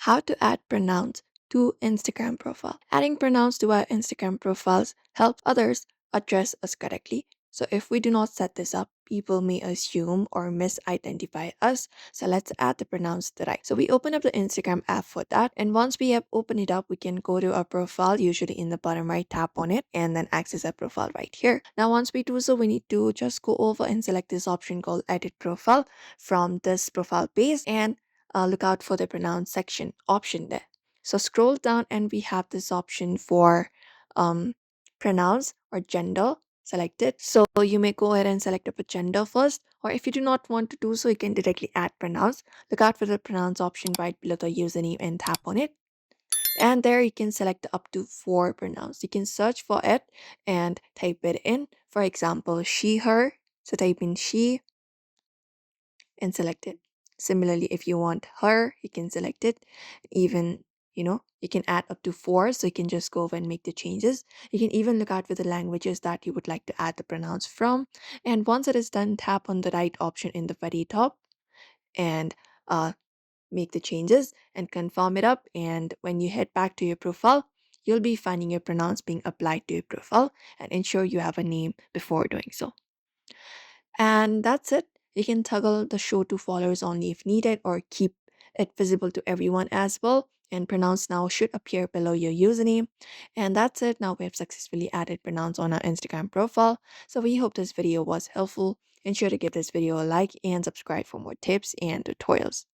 How to add pronouns to Instagram profile. Adding pronouns to our Instagram profiles help others address us correctly. So if we do not set this up, people may assume or misidentify us. So let's add the pronouns to the right. So we open up the Instagram app for that. And once we have opened it up, we can go to our profile, usually in the bottom right, tap on it, and then access our profile right here. Now, once we do so, we need to just go over and select this option called edit profile from this profile page, and look out for the pronouns section option there. So scroll down and we have this option for um, pronouns or gender selected. So you may go ahead and select up a gender first, or if you do not want to do so, you can directly add pronouns. Look out for the pronouns option right below the username and tap on it. And there you can select up to 4 pronouns. You can search for it and type it in. For example, she, her. So type in she and select it. Similarly, if you want her, you can select it. Even, you can add up to 4, so you can just go over and make the changes. You can even look out for the languages that you would like to add the pronouns from. And once it is done, tap on the right option in the very top and make the changes and confirm it up. And when you head back to your profile, you'll be finding your pronouns being applied to your profile, and ensure you have a name before doing so. And that's it. You can toggle the show to followers only if needed, or keep it visible to everyone as well. And pronouns now should appear below your username. And that's it. Now we have successfully added pronouns on our Instagram profile. So we hope this video was helpful. Ensure to give this video a like and subscribe for more tips and tutorials.